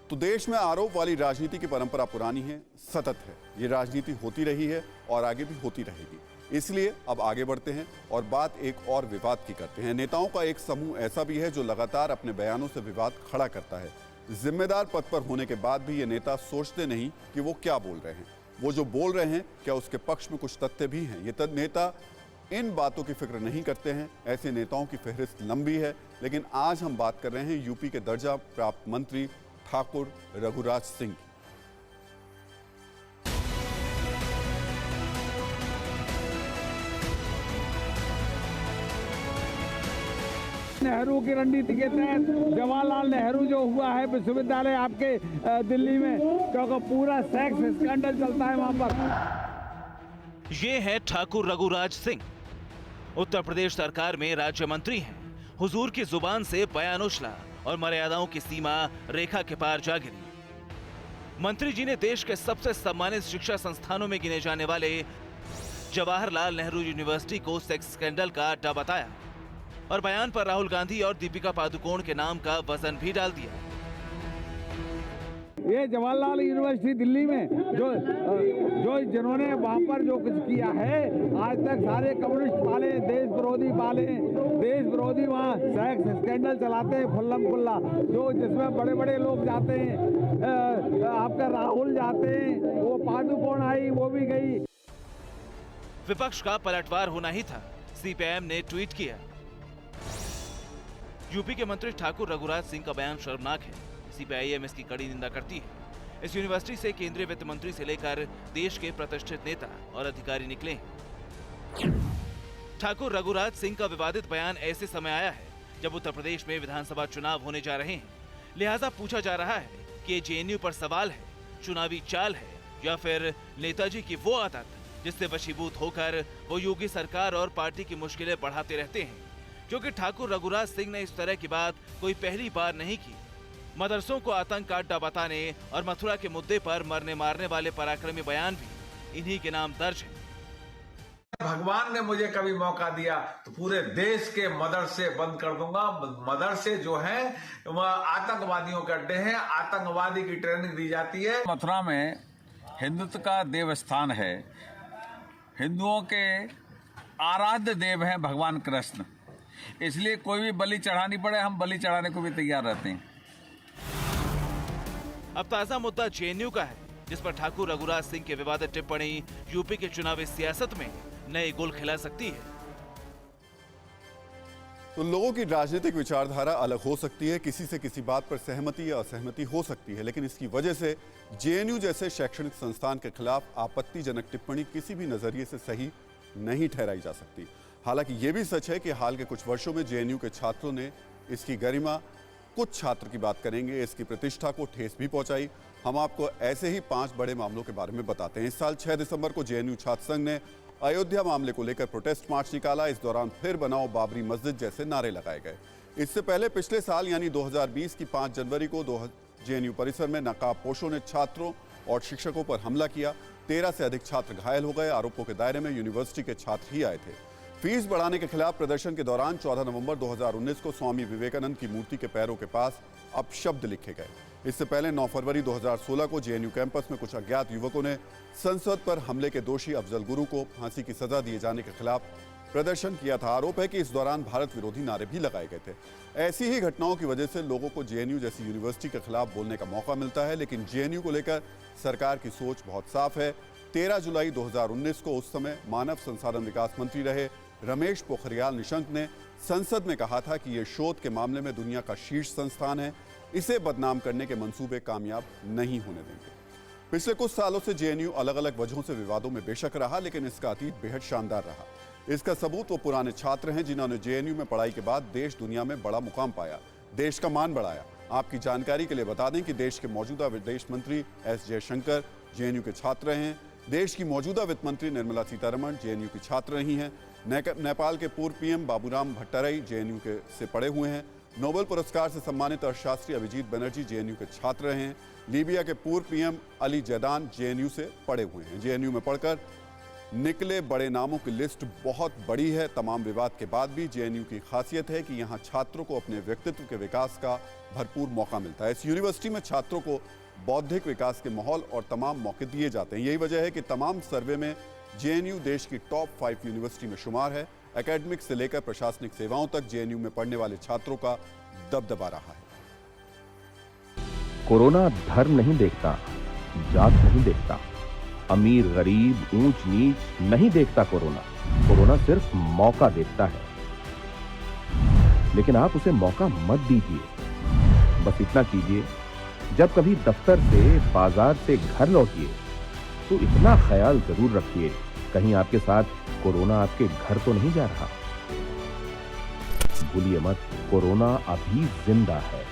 तो देश में आरोप वाली राजनीति की परंपरा पुरानी है, सतत है। ये राजनीति होती रही है और आगे भी होती रहेगी। इसलिए अब आगे बढ़ते हैं और बात एक और विवाद की करते हैं। नेताओं का एक समूह ऐसा भी है जो लगातार अपने बयानों से विवाद खड़ा करता है। जिम्मेदार पद पर होने के बाद भी ये नेता सोचते नहीं कि वो क्या बोल रहे हैं। वो जो बोल रहे हैं क्या उसके पक्ष में कुछ तथ्य भी हैं। ये नेता इन बातों की फिक्र नहीं करते हैं। ऐसे नेताओं की फहरिस्त लंबी है, लेकिन आज हम बात कर रहे हैं यूपी के दर्जा प्राप्त मंत्री ठाकुर रघुराज सिंह की। नेहरू की रणनीति के तहत जवाहरलाल नेहरू जो हुआ है विश्वविद्यालय आपके दिल्ली में, क्योंकि पूरा सेक्स स्कैंडल चलता है वहां पर। ये है ठाकुर रघुराज सिंह, उत्तर प्रदेश सरकार में राज्य मंत्री हैं। हुजूर की जुबान से बयान उछला और मर्यादाओं की सीमा रेखा के पार जा गिरी। मंत्री जी ने देश के सबसे सम्मानित शिक्षा संस्थानों में गिने जाने वाले जवाहरलाल नेहरू यूनिवर्सिटी को सेक्स स्कैंडल का अड्डा बताया और बयान पर राहुल गांधी और दीपिका पादुकोण के नाम का वजन भी डाल दिया। ये जवाहरलाल यूनिवर्सिटी दिल्ली में जो जिन्होंने वहां पर जो कुछ किया है, आज तक सारे कम्युनिस्ट वाले, देश विरोधी वहाँ सेक्स स्कैंडल चलाते हैं खुल्लम खुल्ला, जो जिसमें बड़े बड़े लोग जाते हैं। आपका राहुल जाते हैं, वो पादुकोण आई, वो भी गई। विपक्ष का पलटवार होना ही था। सीपीआईएम ने ट्वीट किया, यूपी के मंत्री ठाकुर रघुराज सिंह का बयान शर्मनाक है। सीपीआईएम इसकी कड़ी निंदा करती है। इस यूनिवर्सिटी से केंद्रीय वित्त मंत्री से लेकर देश के प्रतिष्ठित नेता और अधिकारी निकले हैं। ठाकुर रघुराज सिंह का विवादित बयान ऐसे समय आया है जब उत्तर प्रदेश में विधानसभा चुनाव होने जा रहे हैं। लिहाजा पूछा जा रहा है कि ये जेएनयू पर सवाल है, चुनावी चाल है, या फिर नेताजी की वो आदत जिससे वशीभूत होकर वो योगी सरकार और पार्टी की मुश्किलें बढ़ाते रहते हैं। क्योंकि ठाकुर रघुराज सिंह ने इस तरह की बात कोई पहली बार नहीं की। मदरसों को आतंक का अड्डा बताने और मथुरा के मुद्दे पर मरने मारने वाले पराक्रमी बयान भी इन्हीं के नाम दर्ज है। भगवान ने मुझे कभी मौका दिया तो पूरे देश के मदरसे बंद कर दूंगा। मदरसे जो हैं वह आतंकवादियों के अड्डे हैं, आतंकवादी की ट्रेनिंग दी जाती है। मथुरा में हिंदुत्व का देवस्थान है, हिंदुओं के आराध्य देव हैं भगवान कृष्ण, इसलिए कोई भी बलि चढ़ानी पड़े हम बलि चढ़ाने को भी तैयार रहते हैं। अब ताजा मुद्दा जेएनयू का है, जिस पर ठाकुर रघुराज सिंह की विवादित टिप्पणी यूपी के चुनावी सियासत में नए गोल खिला सकती है। तो लोगों की राजनीतिक विचारधारा अलग हो सकती है, किसी से किसी बात पर सहमति या असहमति हो सकती है, लेकिन इसकी वजह से जेएनयू जैसे शैक्षणिक संस्थान के खिलाफ आपत्तिजनक टिप्पणी किसी भी नजरिए से सही नहीं ठहराई जा सकती। हालांकि यह भी सच है कि हाल के कुछ वर्षों में जेएनयू के छात्रों ने इसकी गरिमा, कुछ छात्र की बात करेंगे, इसकी प्रतिष्ठा को ठेस भी पहुंचाई। हम आपको ऐसे ही 5 बड़े मामलों के बारे में बताते हैं। इस साल 6 दिसंबर को जेएनयू छात्र संघ ने अयोध्या मामले को लेकर प्रोटेस्ट मार्च निकाला। इस दौरान फिर बनाओ बाबरी मस्जिद जैसे नारे लगाए गए। इससे पहले पिछले साल यानी 2020 की 5 जनवरी को जेएनयू परिसर में नकाबपोशों ने छात्रों और शिक्षकों पर हमला किया। 13 से अधिक छात्र घायल हो गए। आरोपों के दायरे में यूनिवर्सिटी के छात्र ही आए थे। फीस बढ़ाने के खिलाफ प्रदर्शन के दौरान 14 नवंबर 2019 को स्वामी विवेकानंद की मूर्ति के पैरों के पास अपशब्द लिखे गए। इससे पहले 9 फरवरी 2016 को जेएनयू कैंपस में कुछ अज्ञात युवकों ने संसद पर हमले के दोषी अफजल गुरु को फांसी की सजा दिए जाने के खिलाफ प्रदर्शन किया था। आरोप है कि इस दौरान भारत विरोधी नारे भी लगाए गए थे। ऐसी ही घटनाओं की वजह से लोगों को जेएनयू जैसी यूनिवर्सिटी के खिलाफ बोलने का मौका मिलता है, लेकिन जेएनयू को लेकर सरकार की सोच बहुत साफ है। 13 जुलाई 2019 को उस समय मानव संसाधन विकास मंत्री रहे रमेश पोखरियाल निशंक ने संसद में कहा था कि यह शोध के मामले में दुनिया का शीर्ष संस्थान है, इसे बदनाम करने के मंसूबे कामयाब नहीं होने देंगे। पिछले कुछ सालों से जेएनयू अलग अलग वजहों से विवादों में बेशक रहा, लेकिन इसका अतीत बेहद शानदार रहा। इसका सबूत वो पुराने छात्र हैं जिन्होंने जेएनयू में पढ़ाई के बाद देश दुनिया में बड़ा मुकाम पाया, देश का मान बढ़ाया। आपकी जानकारी के लिए बता दें कि देश के मौजूदा विदेश मंत्री एस जयशंकर जेएनयू के छात्र रहे हैं। देश की मौजूदा वित्त मंत्री निर्मला सीतारमण जेएनयू की छात्र रही हैं। नेपाल के पूर्व पीएम बाबूराम भट्टाराई जेएनयू के से पढ़े हुए हैं। नोबेल पुरस्कार से सम्मानित अर्थशास्त्री अभिजीत बनर्जी जेएनयू के छात्र रहे हैं। लीबिया के पूर्व पीएम अली जैदान जेएनयू से पढ़े हुए हैं। जेएनयू में पढ़कर निकले बड़े नामों की लिस्ट बहुत बड़ी है। तमाम विवाद के बाद भी जेएनयू की खासियत है कि यहाँ छात्रों को अपने व्यक्तित्व के विकास का भरपूर मौका मिलता है। इस यूनिवर्सिटी में छात्रों को बौद्धिक विकास के माहौल और तमाम मौके दिए जाते हैं। यही वजह है कि तमाम सर्वे में जेएनयू देश की टॉप 5 यूनिवर्सिटी में शुमार है। एकेडमिक से लेकर प्रशासनिक सेवाओं तक जेएनयू में पढ़ने वाले छात्रों का दबदबा रहा है। कोरोना धर्म नहीं देखता, जात नहीं देखता, अमीर गरीब ऊंच नीच नहीं देखता। कोरोना सिर्फ मौका देखता है, लेकिन आप उसे मौका मत दीजिए। बस इतना कीजिए, जब कभी दफ्तर से बाजार से घर लौटिए तो इतना ख्याल जरूर रखिए कहीं आपके साथ कोरोना आपके घर तो नहीं जा रहा। भूलिए मत, कोरोना अभी जिंदा है।